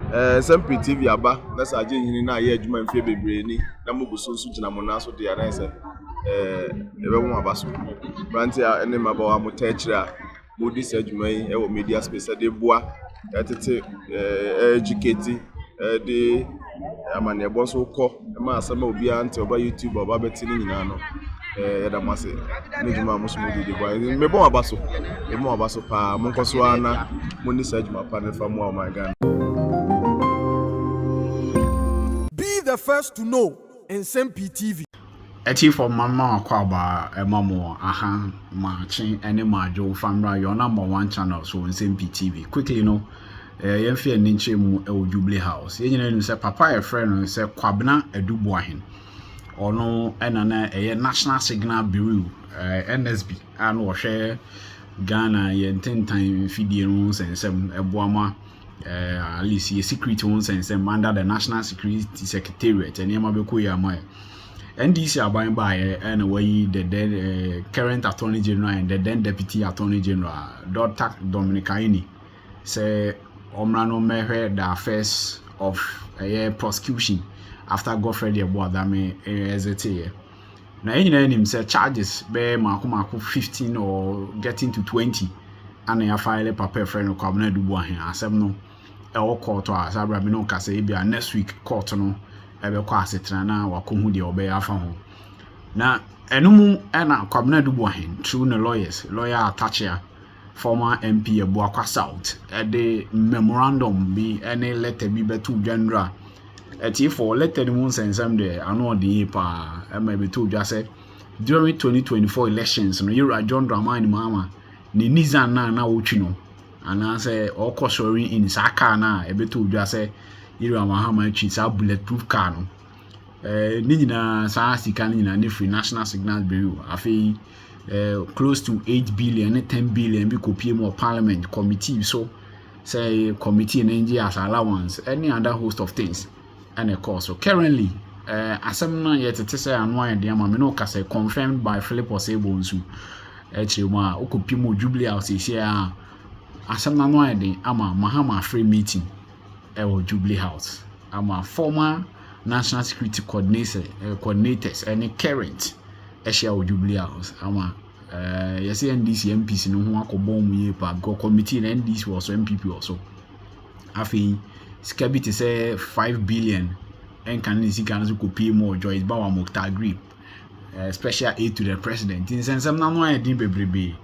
Nsem-Pii TV aba na sa agye nyini na ye adwuma mfe bebree ni na mo buso nso gina mo na so de ara nse ebe mo aba so branti a ene mabawa mo ta kira mo di sa adwuma yi e wo media space de boa tete educate de amane ebo so kọ ma asama obi ante oba YouTube oba beti ni nyina no ya da mase ni adwuma mo so mo di boa me bon aba so e mo aba so pa mo nkoso ana mo ni sa adwuma pa ne fa mo o my God. The first to know Nsem-Pii TV. Eti for mama kwaba mamo aha marching any majo famra your number 1 channel so Nsem-Pii TV. Quickly no yemfe ninche mu e Jubilee House. Yenyina nu say papa e friend say kwabna edubu ahen. Ono enana National Signal Bureau NSB and wo hwe Ghana ye ntentan fidie no sensem eboama at least a secret ones and some under the National Security Secretariat and Yamabekoya NDC are buying by and away the then current Attorney General and the then Deputy Attorney General Dr. Dominicaini say Omrano mehe the affairs of prosecution after Godfrey Boadame ezete. Now him say charges be maku 15 or getting to 20 and I file paper friend of Cabinet Dubois asem no e court as abra me no kase e bia next week court no e be kwa asetena na wakohu de obe afa ho na enum e na Cabinet Dubois through the lawyer Atachia former MP Ebuakwa South e de memorandum bi any letter bi betu general eti for letter the moon sensem de ano de pa e ma betu dwa say during 2024 elections no Yura John Dramani Mama ni nizan na wotwi no ana say okọ sorry in saka na ebeto dwa say Yura Mahama chi sa bulletproof car no ni nyina sa sika nyina ne free National Signal Bureau afi close to 8 billion and 10 billion bi kopie mo parliament committee so say committee in India as allowance any other host of things and of course so currently asem na yet to say anwa de ama me no ka say confirmed by Philip Osebo nsu echema okopimo Jubilee House here asem na no ade ama Mahama free meeting e Jubilee House ama former national security coordinators and current share Jubilee House ama yes NDC MPs no ho akobom ye pa go committee na NDC was MPP also afi skabi to say 5 billion and can see can copy more Joyce Bawa Mukta agree special aid to the president in sense na no ade bebrebe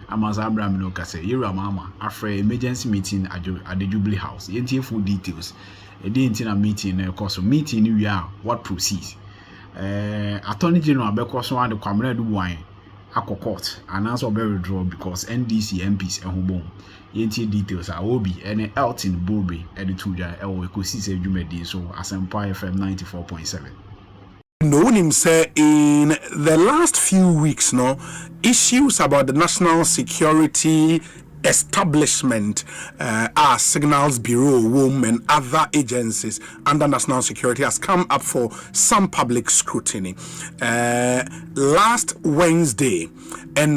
amaza Abraham no ka say Yura Mama after emergency meeting at the Jubilee House yentie full details e dey intina meeting na course meeting we are what proceeds Attorney General bekoso and the Cabinet Dubois akọ court and answer be withdraw because NDC MPs ehobon yentie details are obi and Elton Bobe edituja ewo ekosi se dwumadi so Nsem-Pii FM 94.7. Known him say in the last few weeks issues about the national security establishment our Signals Bureau WOM and other agencies under national security has come up for some public scrutiny. Last Wednesday and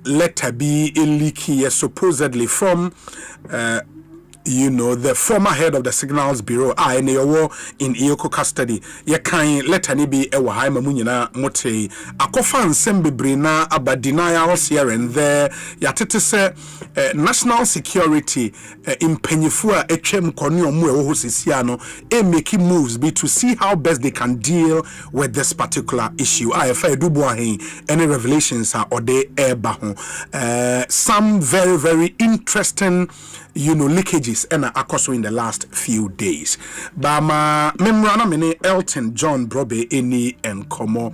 letter be a leak here supposedly from the former head of the Signals Bureau, in Iyoko custody. Ye kan letter ni bi ewa haima munyina mote. Akofa Nsem-Pii na about denials here and there. Ya tete se national security impanyifua etwem koni omu ewo sisiano making moves be to see how best they can deal with this particular issue. Afa Dubois any revelations are ode eba ho. Some very very interesting leakages and akoso in the last few days. Bama memrana mene Elton John Brobe eni enkomo.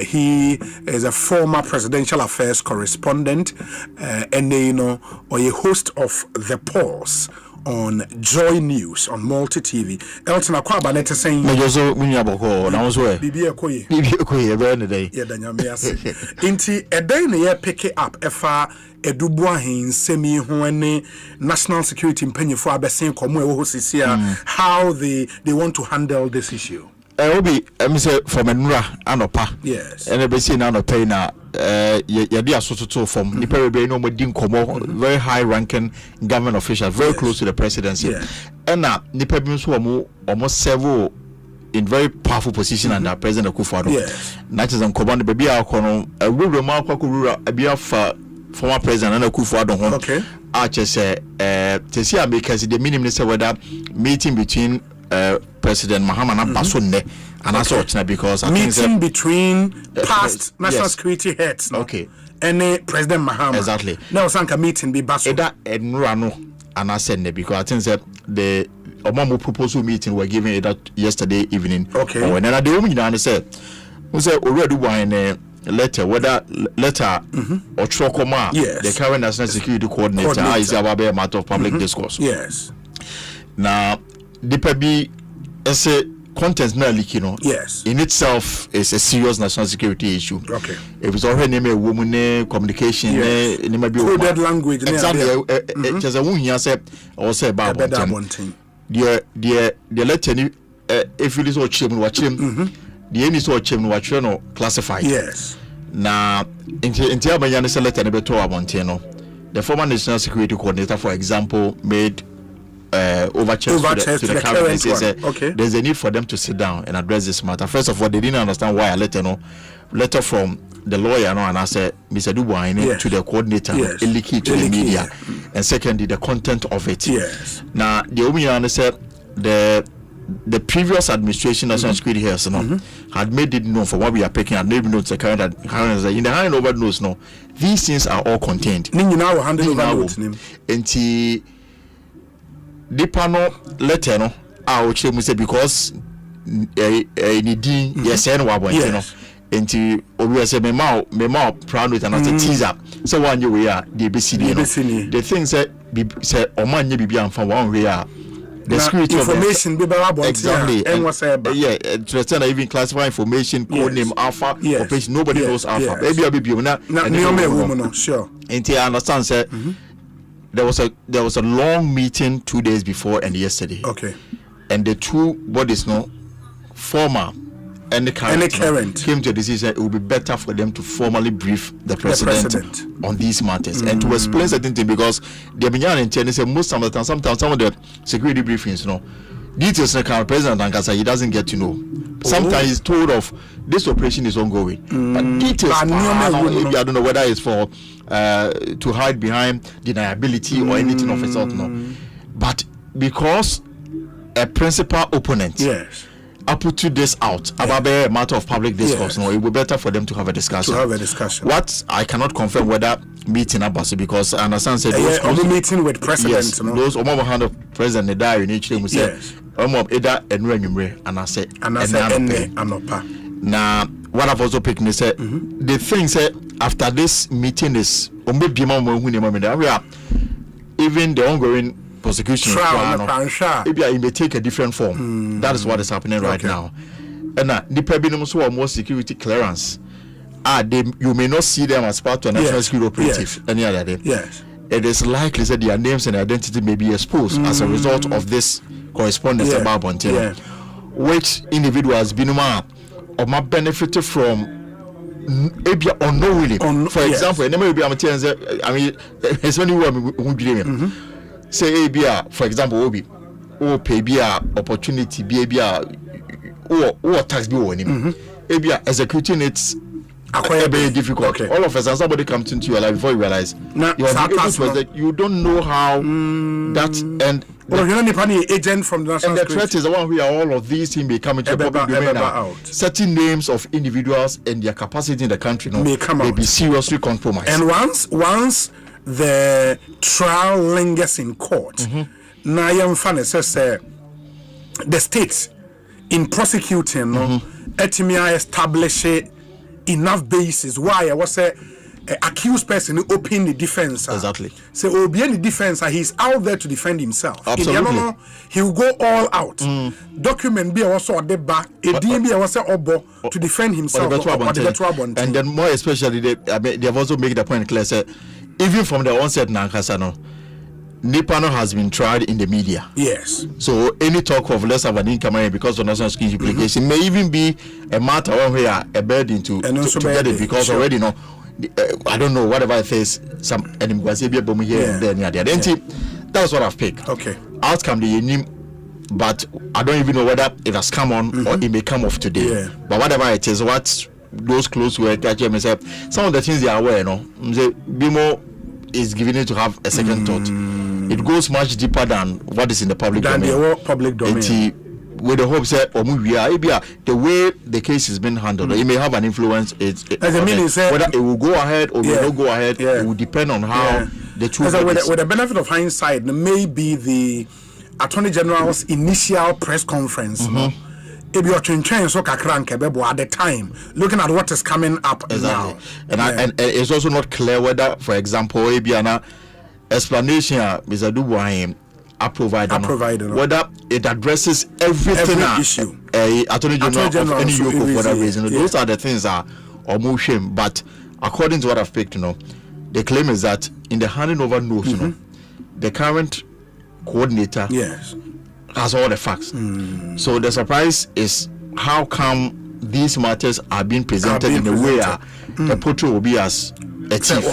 He is a former presidential affairs correspondent and or a host of The Pulse on Joy News on Multi TV. Elton akwaba nete saying mejozo munyaboko na wonso bibi ekoye ebe ne dey ye danyame ase inti edan ne ye pick it up efa Edubois Nsem-Pii ho ene national security mpanyefo abesen komo ewo sisia how they want to handle this issue. Obi, I say from Enra Anopa. Yes. And I see now no pay na Yadia Soto from Nipe Be no Medin Komo, very high ranking government official, very close to the presidency. And now Nipe Binswamu almost several in very powerful position under President Akufo-Addo. Yes. That is on Koban the baby Akono, a rural Marco a beer for former president and Akufo-Addo. Okay. Archer say to see because the minister whether meeting between President Muhammad Basunde and I saw because I meeting think between past national security heads. Okay. And President Muhammad. Exactly. Now Sanka meeting be Basu. That Enrano and I said because I think that the Omamu proposal meeting were given it that yesterday evening. Okay. When I the woman and said we said already wine letter whether letter or Chokoma, yes, the current national security coordinator is about a matter of public discourse. Yes. Now the PB as a content now leaking, yes, in itself is a serious national security issue. Okay. If it's already a woman communication, yes, coded language, exactly. Just a woman here said or say about the letter if it is all children watch him, the end is all children watch classified. Yes. Now in letter the former national security coordinator, for example, made overtures to the cabinet. Said, okay, there's a need for them to sit down and address this matter. First of all, they didn't understand why a letter from the lawyer and I said Mr. Dubois to the coordinator leaky to the media, and secondly the content of it. Yes. Now the Omiyan said the previous administration national security here had made it known for what we are picking and maybe not the current in the high over knows these things are all contained. Now handing over into the panel letter no I would say because yes and what into we say me proud with another teaser so one you we are the BCD the things that say oman ye bibia amfa one we are the security information of exactly and what's to even classify information code name alpha operation nobody knows alpha maybe na sure into understand say there was a long meeting 2 days before and yesterday. Okay. And the two bodies, former and the current came to a decision it would be better for them to formally brief the president on these matters and to explain certain things because the Benyan intended say most of the time, sometimes some of the security briefings, details the current president and he doesn't get to know. Sometimes he's told of this operation is ongoing, but details I don't know whether it's for to hide behind deniability or anything of itself, but because a principal opponent I put this out about a matter of public discourse, it would be better for them to have a discussion. What I cannot confirm whether meeting about because I understand said those meeting with presidents, those almost hand of president the die in each we say either and I say now what I've also picked is the thing said after this meeting is even the ongoing prosecution it may take a different form. That is what is happening right now. And the problem so more security clearance you may not see them as part of a national security operative any other day. It is likely that their names and identity may be exposed as a result of this correspondence about Bontino, which individuals or my benefited from unknowingly. For example, I mean, it's only one say for example, Obi, or pay opportunity, or tax bill on him. Executing it's very difficult. All of us, and somebody comes into your life before you realize you don't know how that and. Well, you're not any agent from the national and the threat is the one where all of these things may come into the public domain now. Certain names of individuals and their capacity in the country may be seriously compromised. And once the trial lingers in court, now says the states in prosecuting etimia establish enough basis why I was accused person open the defense. Exactly. So will be any defense he's out there to defend himself. Absolutely. He will go all out. Document be also the back. A DMB also obo to defend himself. And then more especially they have also made the point clear say even from the onset Nankasano Nipano has been tried in the media. Yes. So any talk of let's have an income because of national security implication may even be a matter where a burden to get it because already no. I don't know whatever it is. Some that's what I've picked. Okay. Outcome the name, but I don't even know whether it has come on or it may come off today. Yeah. But whatever it is, what those close were catching myself. Some of the things they are aware, no. Bimo is giving it to have a second thought. It goes much deeper than what is in the public domain. The public domain. With the hopes that the way the case is being handled, it may have an influence. Whether it will go ahead or will not go ahead, it will depend on how the two. With the benefit of hindsight, maybe the Attorney General's initial press conference. If you're changing so at the time, looking at what is coming up now, and it's also not clear whether, for example, Ebiana explanation Mr. Dubois provided whether it addresses every issue. Attorney General of any yoke of whatever reason. Those are the things that are more shame. But according to what I've picked, the claim is that in the handing over notes, the current coordinator has all the facts. So the surprise is how come these matters are being presented in a way the portrait will be as a chief.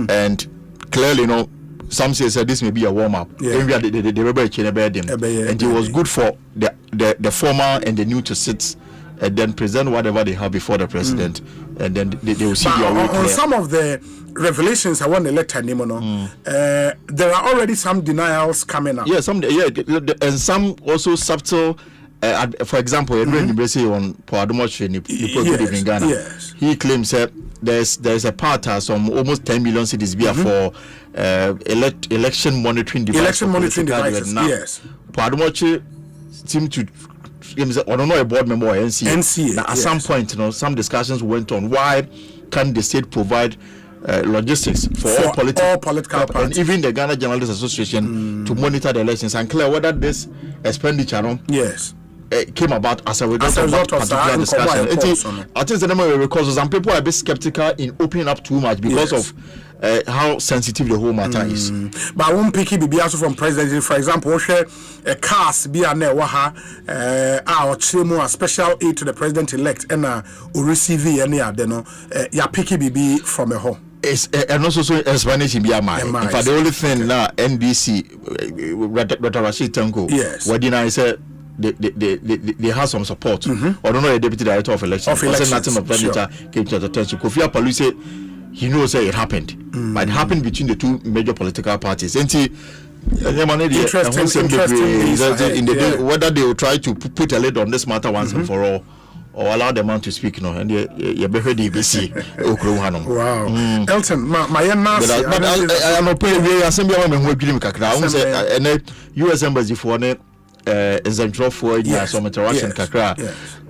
And clearly, some say this may be a warm up. And it was good for the former and the new to sit and then present whatever they have before the president, and then they will see their way clear. On some of the revelations I want to let there are already some denials coming up. And some also subtle. For example, on Good Evening Ghana, he claims that there's a part some almost 10 million cedis for election monitoring devices. Yes. Padumochi seemed to. I don't know a board member or NCA. At some point, some discussions went on. Why can't the state provide logistics for all political parties, and even the Ghana Journalists Association to monitor the elections and clear whether this expenditure came about as a result of particular discussion. I think the number of records, some people are a bit skeptical in opening up too much because of how sensitive the whole matter is. But I won't pick it be also from president. For example, share a cast be a our chimo a special aid to the president elect and receive any adeno ya picky be from a home. It's and also so explanation be a man. In fact, the only thing now NDC Dr. Rashid Tanko what did I say they have some support. I don't know a deputy director of elections. Nothing of that came to the attention. Kofi Appalu said he knows that it happened, but it happened between the two major political parties. And interesting in the day, whether they will try to put a lid on this matter once and for all, or allow the man to speak, and you be heard DBC. Wow, Elton, my I'm not paying. We are simply going to give him kakra. And U.S. embassy for Nsem-Pii for some interaction kakra.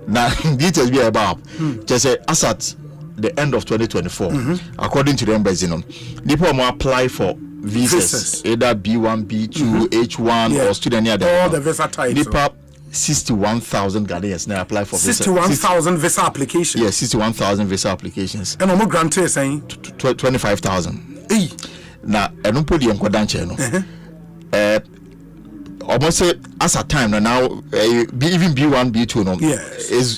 Now details be about just say as at the end of 2024, according to the embassy, people will apply for visas, either B1, B2, H1, or student near all the visa types. 61,000 Ghanaians now apply for 61,000 visa applications. Yes, 61,000 visa applications. And I'm granted saying 25,000. Now, I don't put the enquadanche. Almost say as a time now, even B1, B2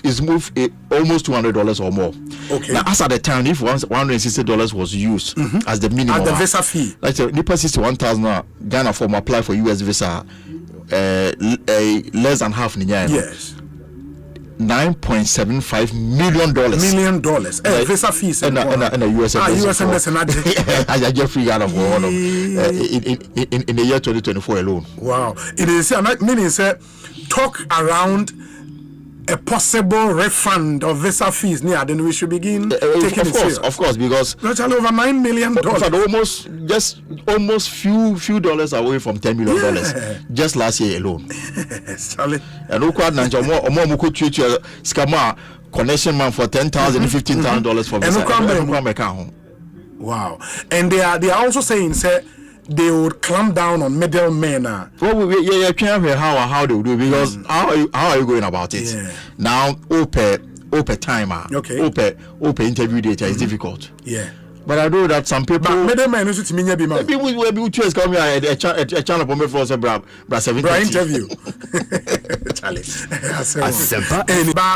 is moved almost $200 or more. Okay. Now, as at the time, if $160 was used as the minimum, at the visa fee, like Nipa 61,000 Ghana form apply for US visa, less than half in yes. $9.75 million. Visa fees and a US embassy I get free out of all in the year 2024 alone. Wow, it is meaning say talk around a possible refund of visa fees. Then we should begin taking it serious. Of course, because virtually over $9 million. Almost few dollars away from $10 million just last year alone. And more connection man for $10,000 and $15,000 for visa. Wow, and they are also saying say they would clamp down on middlemen. Well, I can't hear how they will do because how are you going about it? Now, open timer. Okay. Open interview data is difficult. But I know that some people. Maybe man who's to me be man. People will be choose come here a channel for me for us bra 7 interview. Charlie.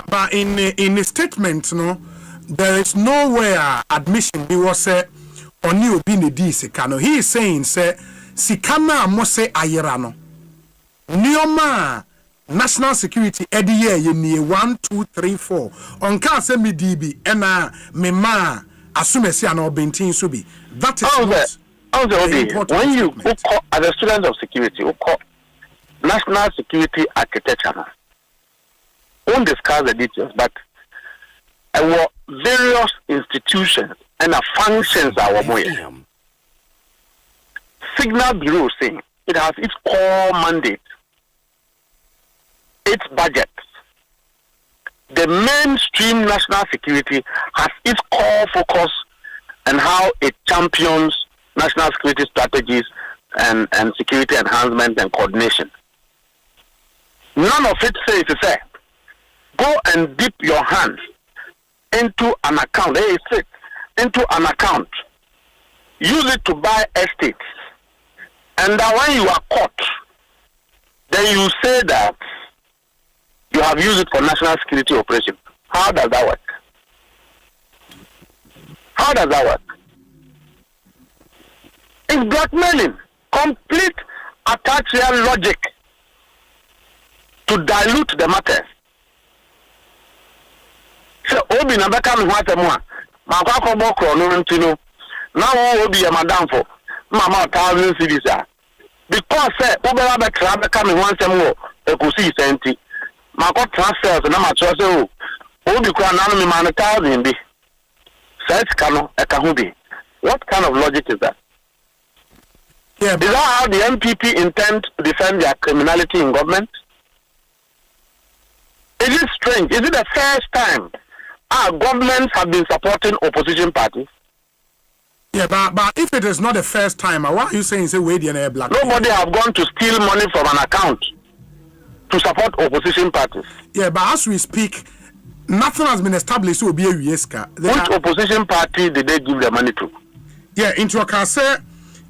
But in the statement, no, there is nowhere admission he was said on you being the DC. He is saying say Sikana mose ayerano. Nioma national security every year you need 1, 2, 3, 4. On can't say me DB ena me ma assume say an obintin subi. That is when you call as a student of security, you call national security architecture. Won't discuss the details, but our various institutions and the functions are more. Signal Bureau saying it has its core mandate, its budget. The mainstream national security has its core focus on how it champions national security strategies and security enhancement and coordination. None of it says to say, go and dip your hands into an account, into an account, use it to buy estates, and that when you are caught, then you say that you have used it for national security operation. How does that work? How does that work? It's blackmailing, complete attachment logic to dilute the matter. So Obi na beka me hwate mo a ma kwa kobo kro no ntino na wo Obi ya madam for mama 1,000 cedis a because say Obera be tra beka me hwansem wo ekusi senti ma kwa transfers na ma cho say o Obi kwa na no me ma 1,000 bi set kano e ka hu bi. What kind of logic is that? Yeah, is that how the MPP intend to defend their criminality in government? It is strange. Is it the first time our governments have been supporting opposition parties? Yeah, but if it is not the first time, why are you saying say wait the black? Nobody have gone to steal money from an account to support opposition parties. Yeah, but as we speak, nothing has been established to be a USK. Which opposition party did they give the money to? Yeah, into a say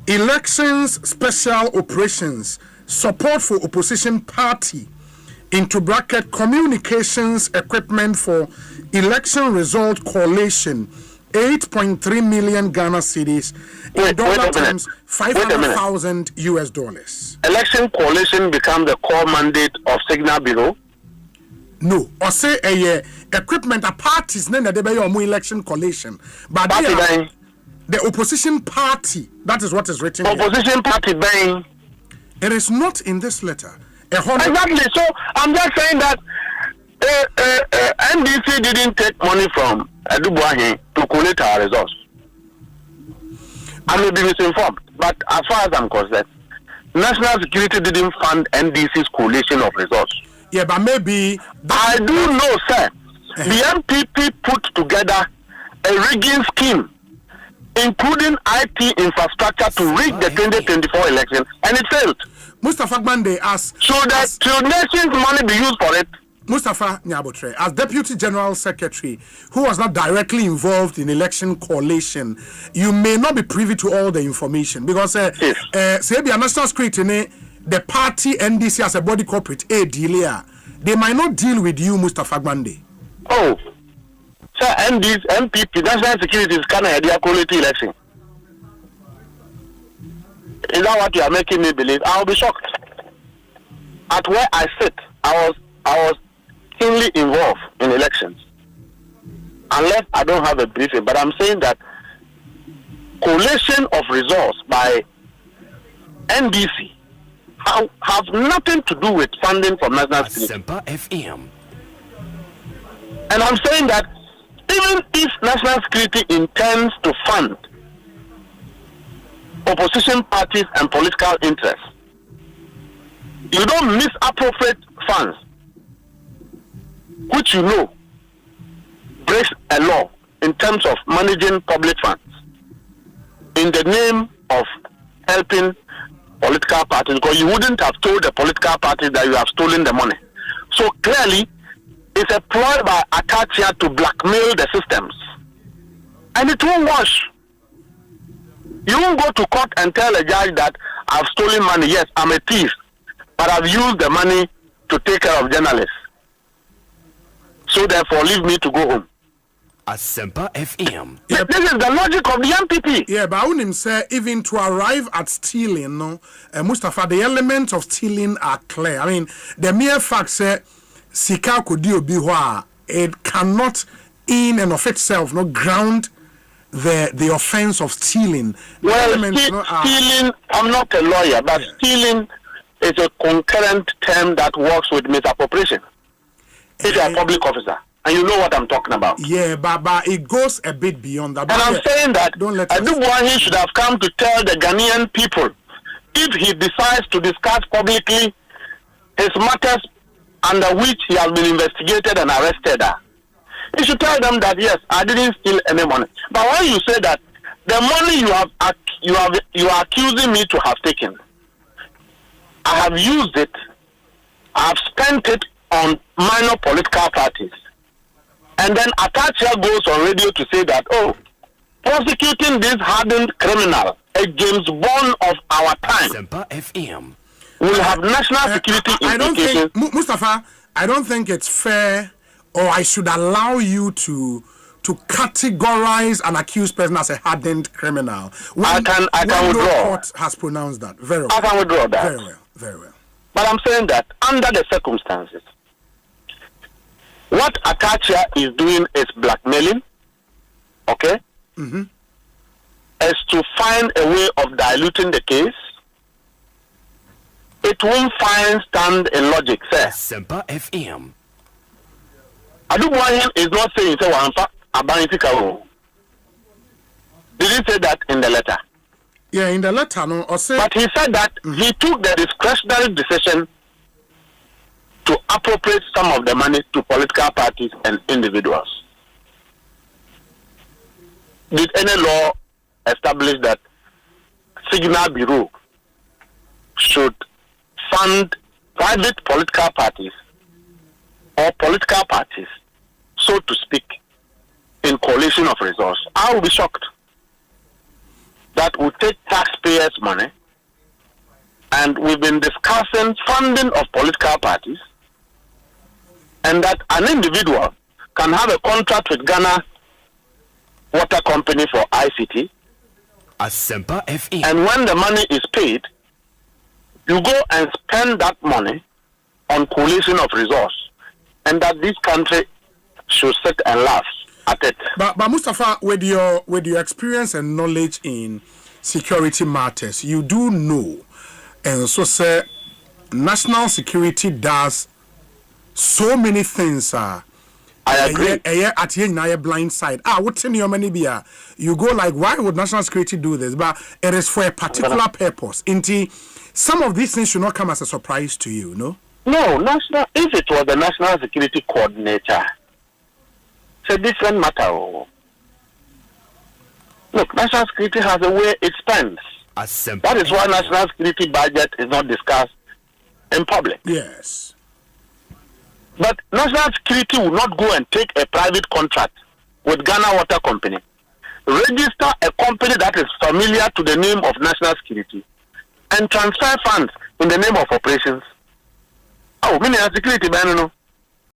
elections, special operations, support for opposition party, into bracket communications equipment for election result collation, 8.3 million Ghana cedis, in dollar terms, 500,000 US dollars. Election coalition become the core mandate of Signal Bureau? No, or say a equipment a parties name that they buy more election collation, but they are the opposition party. That is what is written. Opposition party buying. It is not in this letter. Exactly. So I'm just saying that NDC didn't take money from Dubuahin to collect our results. I may be misinformed, but as far as I'm concerned, national security didn't fund NDC's collation of results. Yeah, but maybe I do know, sir. The MPP put together a rigging scheme, including IT infrastructure to rig the 2024 election, and it failed. Mustafa Gbande asked, should nation's money be used for it? Mustafa Nyabotre, as Deputy General Secretary, who was not directly involved in election collation, you may not be privy to all the information because say the national security, the party NDC as a body corporate, they might not deal with you, Mustafa Gbande. Oh, sir, MPP, national security is kind of a quality election. Is that what you are making me believe? I will be shocked. At where I sit, I was keenly involved in elections. Unless I don't have a briefing, but I'm saying that collation of results by NDC have nothing to do with funding from national security. Nsem-Pii. And I'm saying that even if national security intends to fund opposition parties and political interests, you don't misappropriate funds, which you know breaks a law in terms of managing public funds in the name of helping political parties, because you wouldn't have told the political parties that you have stolen the money. So clearly, it's a ploy by Akatia to blackmail the systems. And it won't wash. You won't go to court and tell a judge that I've stolen money. Yes, I'm a thief, but I've used the money to take care of journalists. So therefore, leave me to go home. Asempa FM. Yeah, this is the logic of the MPP. Yeah, but I wouldn't say even to arrive at stealing, no, Mustafa, the elements of stealing are clear. I mean, the mere fact say Sika Kodio Bihwa, it cannot in and of itself no ground the offense of stealing. Well, stealing, I'm not a lawyer, but stealing is a concurrent term that works with misappropriation. If you're a public officer, and you know what I'm talking about. Yeah, but it goes a bit beyond that. And I'm saying that Adubuahi should have come to tell the Ghanaian people, if he decides to discuss publicly his matters under which he has been investigated and arrested, he should tell them that yes, I didn't steal any money. But when you say that the money you are accusing me to have taken, I have used it, I have spent it on minor political parties. And then Atacha goes on radio to say that, oh, prosecuting this hardened criminal, a James Bond of our time, Asempa FM. will have national security implications. Mustafa, I don't think it's fair, or I should allow you to categorize an accused person as a hardened criminal. I can withdraw. The court has pronounced that. Very well. I can withdraw that. Very well. Very well. But I'm saying that under the circumstances, what Atacha is doing is blackmailing, okay? Mm-hmm. Is to find a way of diluting the case. It won't stand in logic, sir. Asempa FM. Adubuahi is not saying, say, Wamfa, Abanyitika. Did he say that in the letter? Yeah, in the letter, no. But he said that he took the discretionary decision to appropriate some of the money to political parties and individuals. Did any law establish that Signal Bureau should fund private political parties or political parties, so to speak, in coalition of resource? I will be shocked. That will take taxpayers' money, and we've been discussing funding of political parties, and that an individual can have a contract with Ghana Water Company for ICT. Asempa FM. And when the money is paid, you go and spend that money on coalition of resource, and that this country should sit and laugh at it. But Mustafa, with your experience and knowledge in security matters, you do know, and so say, national security does so many things. I agree. At the end, blind side. What's in your money? You go like, why would national security do this? But it is for a particular purpose. Some of these things should not come as a surprise to you, no? No, if it was the national security coordinator, it's a different matter. Look, national security has a way it spends. That is why national security budget is not discussed in public. Yes. But national security will not go and take a private contract with Ghana Water Company, register a company that is familiar to the name of national security, and transfer funds in the name of operations. Oh, meaning security, man, no.